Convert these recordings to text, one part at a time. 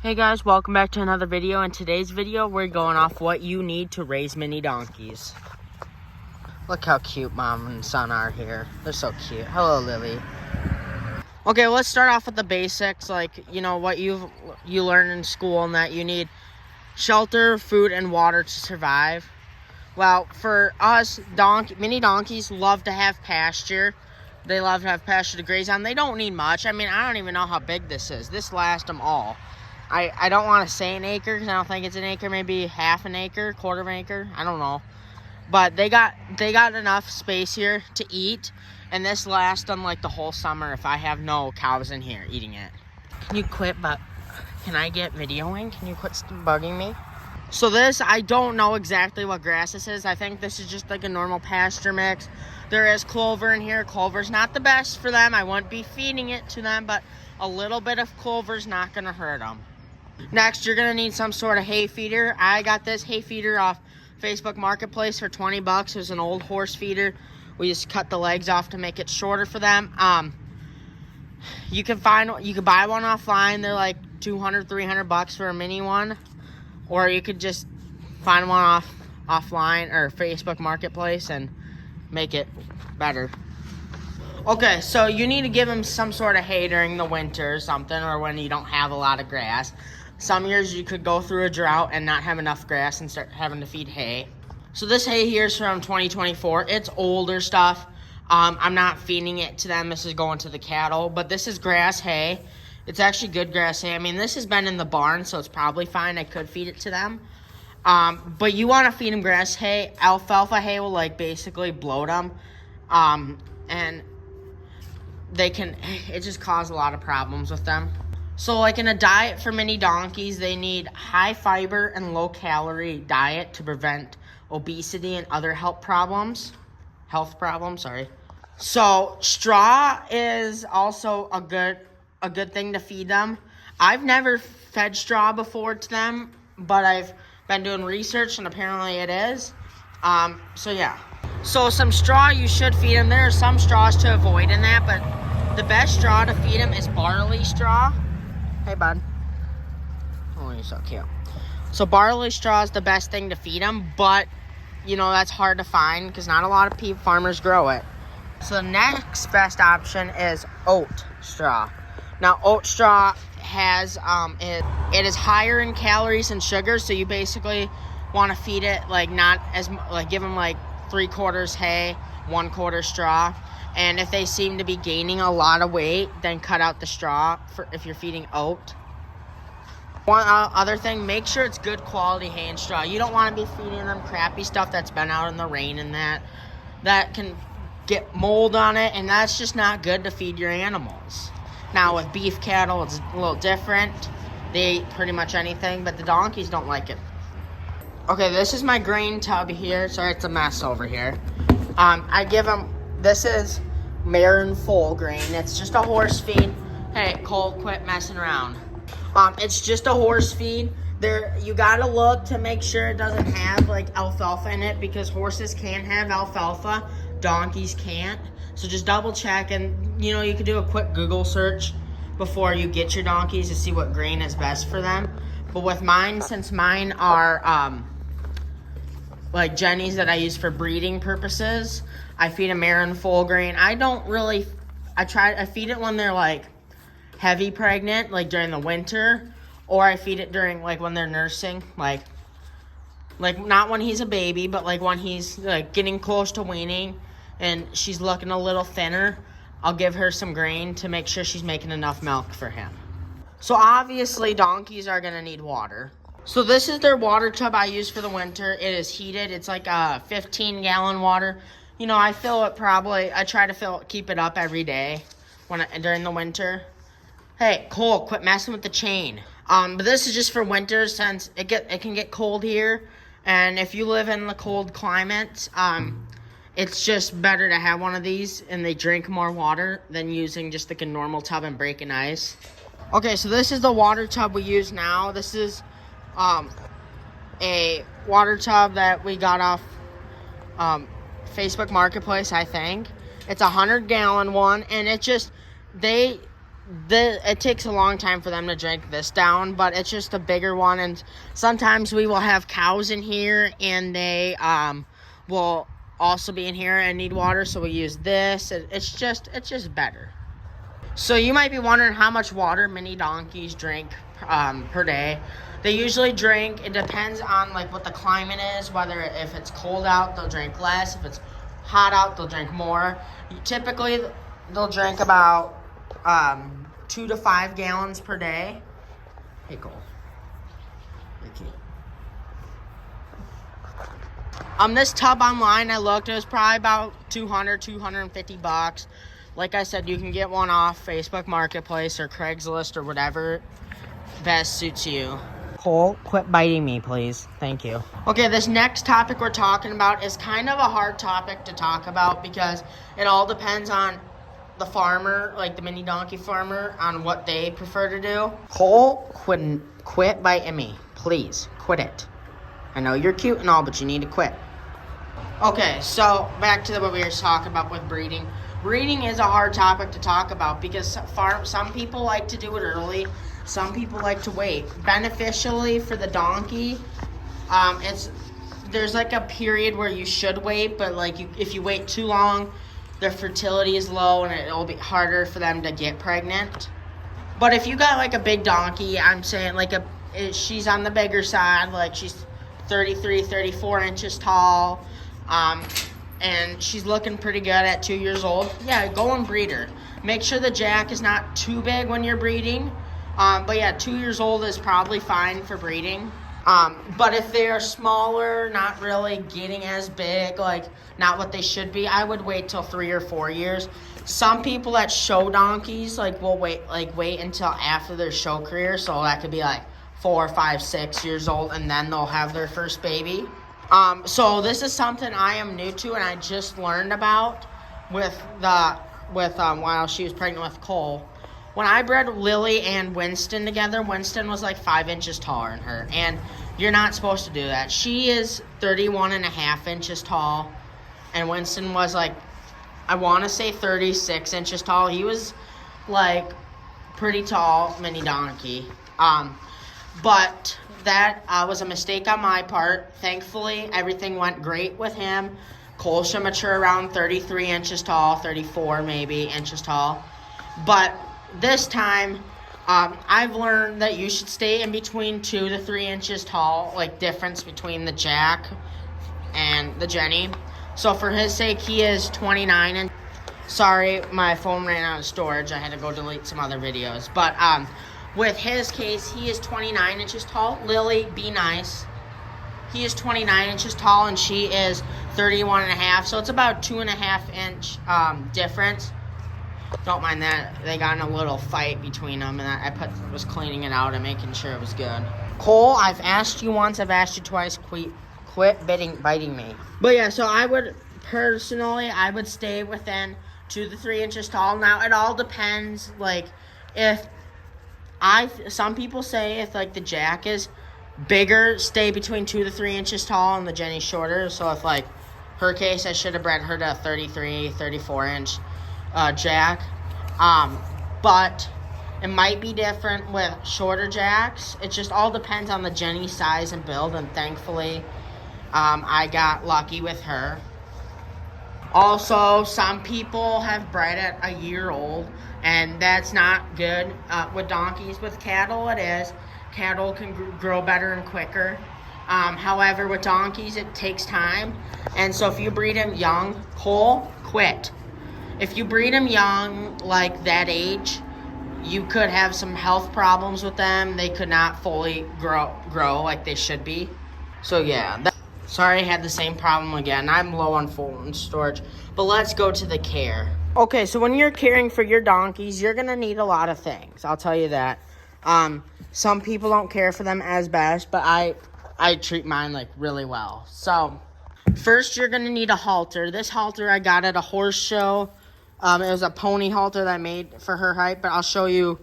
Hey guys, welcome back to another video. In today's video, we're going off what you need to raise mini donkeys. Look how cute mom and son are here. They're so cute. Hello, Lily. Okay, let's start off with the basics, like, you know, what you learn in school, and that you need shelter, food, and water to survive. Well, for us, mini donkeys love to have pasture. They love to have pasture to graze on. They don't need much. I mean, I don't even know how big this is. This lasts them all. I don't want to say an acre because I don't think it's an acre, maybe half an acre, quarter of an acre, I don't know. But they got enough space here to eat, and this lasts them like the whole summer if I have no cows in here eating it. Can you quit, but can I get videoing? Can you quit bugging me? So this, I don't know exactly what grass this is. I think this is just like a normal pasture mix. There is clover in here. Clover's not the best for them. I wouldn't be feeding it to them, but a little bit of clover's not gonna hurt them. Next, you're gonna need some sort of hay feeder. I got this hay feeder off Facebook Marketplace for 20 bucks. It was an old horse feeder. We just cut the legs off to make it shorter for them. You can buy one offline. They're like 200, 300 bucks for a mini one. Or you could just find one offline or Facebook Marketplace and make it better. Okay, so you need to give them some sort of hay during the winter or something, or when you don't have a lot of grass. Some years you could go through a drought and not have enough grass and start having to feed hay. So this hay here is from 2024. It's older stuff. I'm not feeding it to them. This is going to the cattle, but this is grass hay. It's actually good grass hay. I mean, this has been in the barn, so it's probably fine. I could feed it to them. But you want to feed them grass hay. Alfalfa hay will like basically bloat them. And it just causes a lot of problems with them. So like in a diet for mini donkeys, they need high fiber and low calorie diet to prevent obesity and other health problems, sorry. So straw is also a good thing to feed them. I've never fed straw before to them, but I've been doing research and apparently it is. So yeah. So some straw you should feed them. There are some straws to avoid in that, but the best straw to feed them is barley straw. Hey, bud. Oh, you're so cute. So barley straw is the best thing to feed them, but, you know, that's hard to find because not a lot of farmers grow it. So the next best option is oat straw. Now, oat straw has, it is higher in calories and sugar, so you basically want to feed it, like, not as, like, give them, like, 3/4 hay, 1/4 straw. And if they seem to be gaining a lot of weight, then cut out the straw if you're feeding oat. One other thing, make sure it's good quality hay and straw. You don't want to be feeding them crappy stuff that's been out in the rain and that can get mold on it, and that's just not good to feed your animals. Now with beef cattle, it's a little different. They eat pretty much anything, but the donkeys don't like it. Okay, this is my grain tub here. Sorry, it's a mess over here. I give them, this is Marin full grain. It's just a horse feed. Hey, Cole, quit messing around. It's just a horse feed. You gotta look to make sure it doesn't have like alfalfa in it, because horses can have alfalfa, donkeys can't. So just double check, and you know, you can do a quick Google search before you get your donkeys to see what grain is best for them. But with mine, since mine are like Jennies that I use for breeding purposes, I feed them Marin full grain. I feed it when they're like heavy pregnant, like during the winter, or I feed it during like when they're nursing, like not when he's a baby, but like when he's like getting close to weaning and she's looking a little thinner. I'll give her some grain to make sure she's making enough milk for him. So obviously donkeys are gonna need water. So this is their water tub I use for the winter. It is heated. It's like a 15-gallon water. You know, I try to keep it up every day during the winter. Hey, Cole, quit messing with the chain. But this is just for winter, since it can get cold here. And if you live in the cold climate, it's just better to have one of these, and they drink more water than using just like a normal tub and breaking ice. Okay, so this is the water tub we use now. This is a water tub that we got off Facebook Marketplace, I think. It's a 100-gallon one, and it takes a long time for them to drink this down, but it's just a bigger one. And sometimes we will have cows in here, and they will also be in here and need water, so we use this. It's just better. So you might be wondering how much water mini donkeys drink per day. They usually drink, it depends on like what the climate is, whether if it's cold out, they'll drink less. If it's hot out, they'll drink more. Typically, they'll drink about 2 to 5 gallons per day. Hey, Cole. This tub online, I looked, it was probably about $250. Like I said, you can get one off Facebook Marketplace or Craigslist or whatever best suits you. Cole, quit biting me, please. Thank you. Okay, this next topic we're talking about is kind of a hard topic to talk about because it all depends on the farmer, like the mini donkey farmer, on what they prefer to do. Cole, quit biting me. Please, quit it. I know you're cute and all, but you need to quit. Okay, so back to what we were talking about with breeding. Breeding is a hard topic to talk about because some people like to do it early. Some people like to wait. Beneficially for the donkey, there's like a period where you should wait, but like if you wait too long, their fertility is low and it'll be harder for them to get pregnant. But if you got like a big donkey, I'm saying like she's on the bigger side, like she's 33, 34 inches tall, and she's looking pretty good at 2 years old, yeah, go and breed her. Make sure the jack is not too big when you're breeding. But yeah, 2 years old is probably fine for breeding. But if they are smaller, not really getting as big, like not what they should be, I would wait till 3 or 4 years. Some people that show donkeys will wait until after their show career, so that could be like 4, 5, 6 years old, and then they'll have their first baby. So this is something I am new to, and I just learned about while she was pregnant with Cole. When I bred Lily and Winston together, Winston was like 5 inches taller than her, and you're not supposed to do that. She is 31.5 inches tall, and Winston was like, I want to say 36 inches tall. He was like pretty tall mini donkey. But that was a mistake on my part. Thankfully, everything went great with him. Cole should mature around 33 inches tall, 34 maybe inches tall. But this time, I've learned that you should stay in between 2 to 3 inches tall, like difference between the Jack and the Jenny. So for his sake, he is 29. And sorry, my phone ran out of storage. I had to go delete some other videos. But with his case, he is 29 inches tall. Lily, be nice. He is 29 inches tall, and she is 31.5. So it's about 2.5 inch difference. Don't mind that. They got in a little fight between them, and I was cleaning it out and making sure it was good. Cole, I've asked you once, I've asked you twice, quit biting me. But yeah, so I would stay within 2 to 3 inches tall. Now, it all depends, like, some people say if, like, the Jack is bigger, stay between 2 to 3 inches tall, and the Jenny's shorter. So if, like, her case, I should have bred her to a 33, 34 inch Jack. But it might be different with shorter Jacks. It just all depends on the Jenny size and build, and thankfully, I got lucky with her. Also, some people have bred at a year old, and that's not good with donkeys. With cattle, it is. Cattle can grow better and quicker. However, with donkeys, it takes time. And so if you breed them young, Cole, quit. If you breed them young, like that age, you could have some health problems with them. They could not fully grow like they should be. So yeah, sorry I had the same problem again. I'm low on phone storage. But let's go to the care. Okay, so when you're caring for your donkeys, you're going to need a lot of things. I'll tell you that. Some people don't care for them as best, but I treat mine like really well. So first, you're going to need a halter. This halter I got at a horse show. It was a pony halter that I made for her height, but I'll show you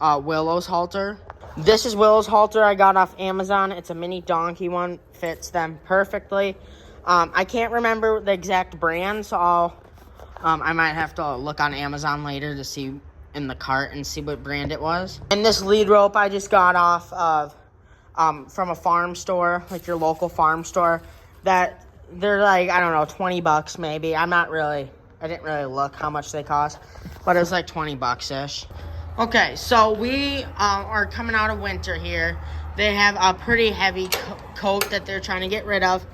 Willow's halter. This is Willow's halter I got off Amazon. It's a mini donkey one. Fits them perfectly. I can't remember the exact brand, so I might have to look on Amazon later to see in the cart and see what brand it was. And this lead rope I just got off of from a farm store, like your local farm store. That they're like, I don't know, 20 bucks maybe. I didn't really look how much they cost, but it was like 20 bucks-ish. Okay, so we are coming out of winter here. They have a pretty heavy coat that they're trying to get rid of.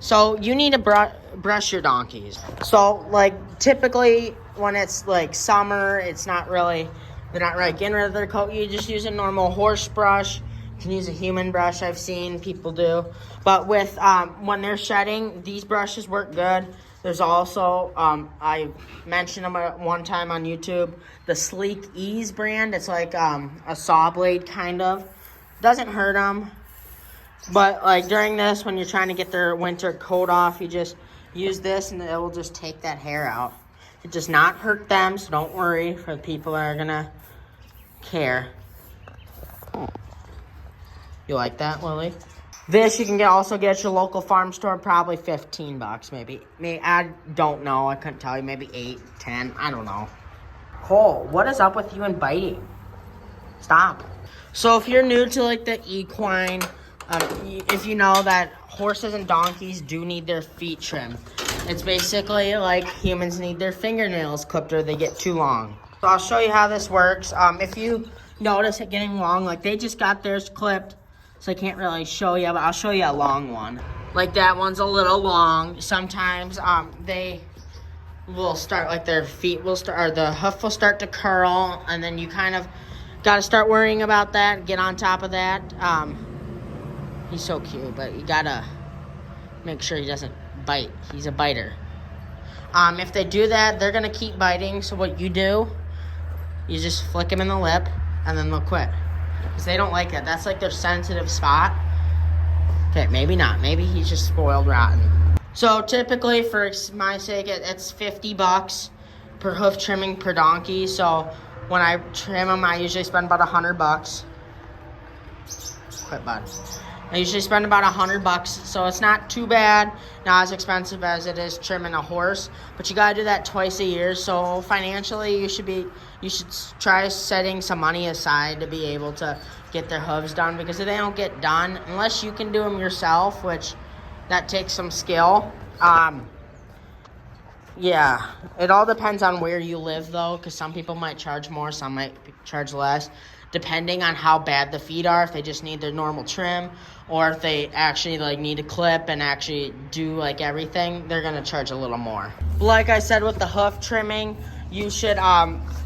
So you need to brush your donkeys. So like typically when it's like summer, they're not really getting rid of their coat. You just use a normal horse brush. You can use a human brush, I've seen people do. But with when they're shedding, these brushes work good. There's also, I mentioned them one time on YouTube, the Sleek Ease brand. It's like a saw blade kind of. Doesn't hurt them. But like during this, when you're trying to get their winter coat off, you just use this and it will just take that hair out. It does not hurt them, so don't worry for the people that are going to care. You like that, Lily? This you can also get at your local farm store, probably 15 bucks maybe. I don't know. I couldn't tell you. Maybe 8, 10. I don't know. Cole, what is up with you and biting? Stop. So if you're new to like the equine, if you know that horses and donkeys do need their feet trimmed. It's basically like humans need their fingernails clipped or they get too long. So I'll show you how this works. If you notice it getting long, like they just got theirs clipped. So I can't really show you, but I'll show you a long one. Like that one's a little long. Sometimes they will start, like their feet will start, or the hoof will start to curl, and then you kind of got to start worrying about that, get on top of that. He's so cute, but you got to make sure he doesn't bite. He's a biter. If they do that, they're going to keep biting. So what you do, you just flick him in the lip, and then they'll quit. Because they don't like that. That's like their sensitive spot. Okay, maybe not. Maybe he's just spoiled rotten. So typically, for my sake, it's 50 bucks per hoof trimming per donkey. So when I trim them, I usually spend about 100 bucks. Quit, bud. I usually spend about 100 bucks, so it's not too bad, not as expensive as it is trimming a horse. But you gotta do that twice a year. So financially, you should try setting some money aside to be able to get their hooves done, because if they don't get done, unless you can do them yourself, which that takes some skill. Yeah, it all depends on where you live though, because some people might charge more, some might charge less, depending on how bad the feet are. If they just need their normal trim, or if they actually like need a clip and actually do like everything, they're gonna charge a little more. Like I said with the hoof trimming, you should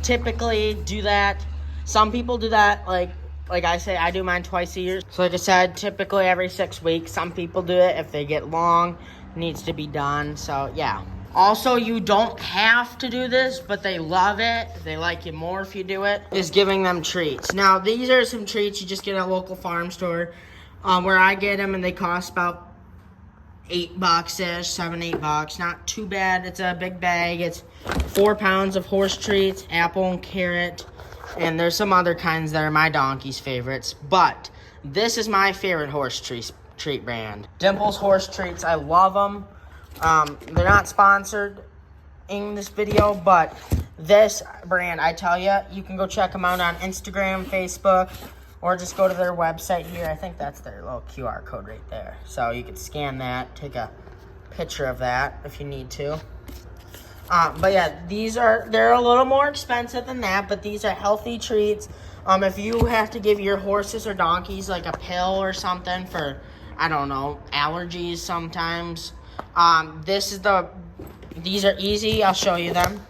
typically do that. Some people do that like I say, I do mine twice a year. So like I said, typically every 6 weeks. Some people do it if they get long, it needs to be done. So yeah. Also, you don't have to do this, but they love it. They like you more if you do it, is giving them treats. Now, these are some treats you just get at a local farm store, where I get them, and they cost about $8 ish, $7, $8. Not too bad. It's a big bag. It's 4 pounds of horse treats, apple and carrot, and there's some other kinds that are my donkey's favorites. But this is my favorite horse treat brand. Dimples Horse Treats. I love them. They're not sponsored in this video, but this brand, I tell you, you can go check them out on Instagram, Facebook, or just go to their website here. I think that's their little QR code right there. So you can scan that, take a picture of that if you need to. But yeah, they're a little more expensive than that, but these are healthy treats. If you have to give your horses or donkeys like a pill or something for, I don't know, allergies sometimes, these are easy. I'll show you them.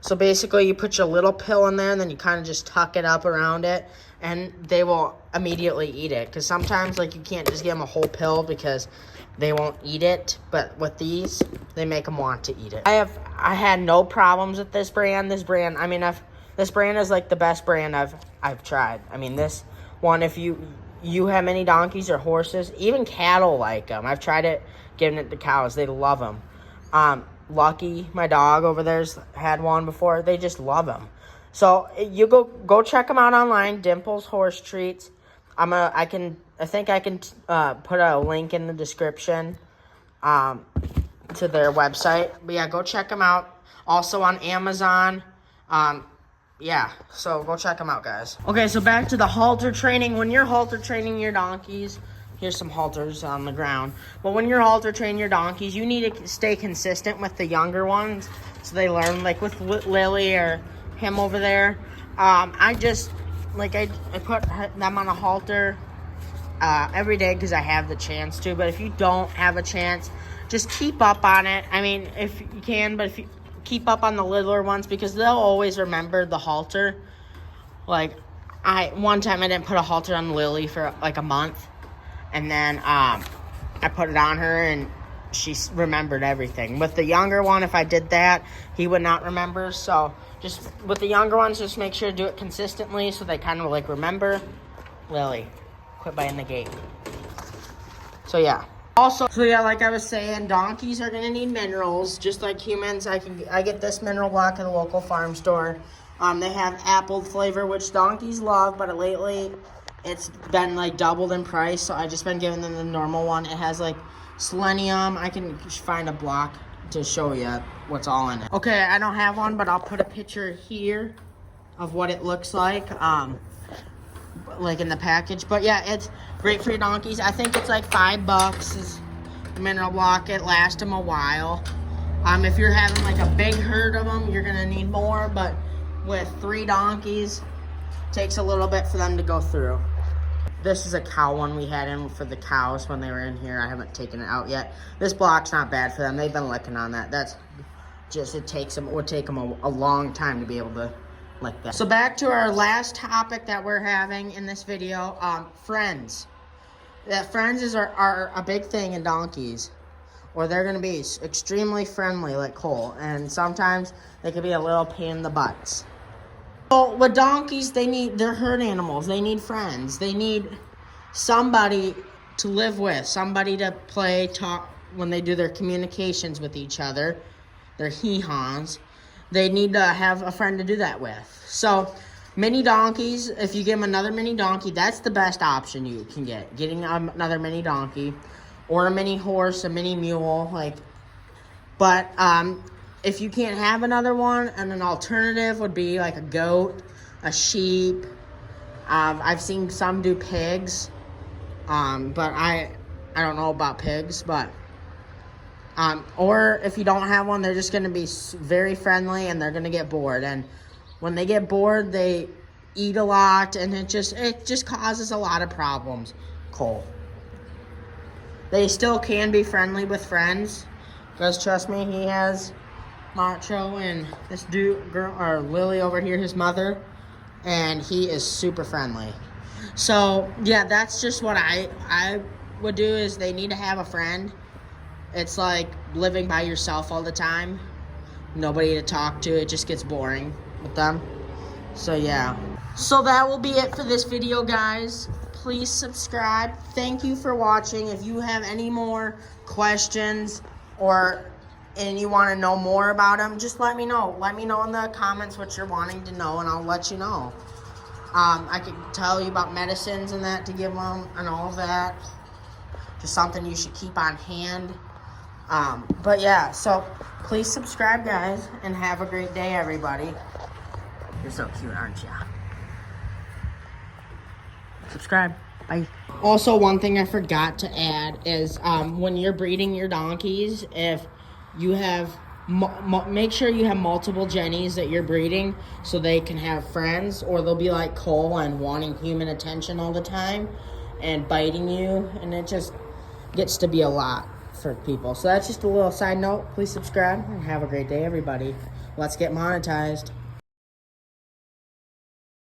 So basically you put your little pill in there and then you kind of just tuck it up around it and they will immediately eat it. Because sometimes like you can't just give them a whole pill because they won't eat it. But with these, they make them want to eat it. I had no problems with this brand. This brand is like the best brand I've tried. I mean, this one, if you have many donkeys or horses, even cattle like them. I've tried it, giving it to cows. They love them. Lucky, my dog over there's had one before. They just love them. So you go check them out online. Dimples Horse Treats. I think I can put a link in the description to their website. But yeah, go check them out. Also on Amazon. yeah, so go check them out, guys. Okay, so back to the halter training. When you're halter training your donkeys, here's some halters on the ground. But when you're halter training your donkeys, you need to stay consistent with the younger ones so they learn, like with Lily or him over there. I put them on a halter every day because I have the chance to. But if you don't have a chance, just keep up on it. I mean, if you can, but if you keep up on the littler ones because they'll always remember the halter. Like, one time I didn't put a halter on Lily for like a month, and then I put it on her and she remembered everything. With the younger one, if I did that, he would not remember. So just with the younger ones, just make sure to do it consistently so they kind of like remember. Lily, quit biting the gate. So yeah. Also, like I was saying, donkeys are gonna need minerals, just like humans. I get this mineral block at the local farm store. They have apple flavor, which donkeys love, but lately it's been like doubled in price. So I just been giving them the normal one. It has like selenium. I can find a block to show you what's all in it. Okay, I don't have one, but I'll put a picture here of what it looks like. Like in the package. But yeah, it's great for your donkeys. I think it's like $5 is the mineral block. It lasts them a while. If you're having like a big herd of them, you're gonna need more, but with 3 donkeys, it takes a little bit for them to go through. This is a cow one we had in for the cows when they were in here. I haven't taken it out yet. This block's not bad for them. They've been licking on that. That's just, it would take them a long time to be able to like that. So back to our last topic that we're having in this video, friends. Friends are a big thing in donkeys, or they're gonna be extremely friendly like Cole, and sometimes they can be a little pain in the butts. So with donkeys, they're herd animals. They need friends. They need somebody to live with, somebody to play, talk when they do their communications with each other, their hee-haws. They need to have a friend to do that with. So, mini donkeys, if you give them another mini donkey, that's the best option you can get. Getting another mini donkey, or a mini horse, a mini mule, But if you can't have another one, and an alternative would be like a goat, a sheep. I've seen some do pigs, but I don't know about pigs, but. Or if you don't have one, they're just going to be very friendly and they're going to get bored. And when they get bored, they eat a lot, and it just causes a lot of problems. Cole. They still can be friendly with friends, because trust me, he has Macho and this girl, or Lily over here, his mother, and he is super friendly. So yeah, that's just what I would do. Is they need to have a friend. It's like living by yourself all the time. Nobody to talk to. It just gets boring with them. So yeah. So that will be it for this video, guys. Please subscribe. Thank you for watching. If you have any more questions and you want to know more about them, just let me know. Let me know in the comments what you're wanting to know, and I'll let you know. I can tell you about medicines and that to give them and all of that. Just something you should keep on hand. But yeah, so please subscribe, guys, and have a great day, everybody. You're so cute, aren't you? Subscribe. Bye. Also, one thing I forgot to add is when you're breeding your donkeys, if you have, make sure you have multiple Jennies that you're breeding so they can have friends, or they'll be like Cole and wanting human attention all the time and biting you, and it just gets to be a lot for people. So that's just a little side note. Please subscribe and have a great day, everybody. Let's get monetized.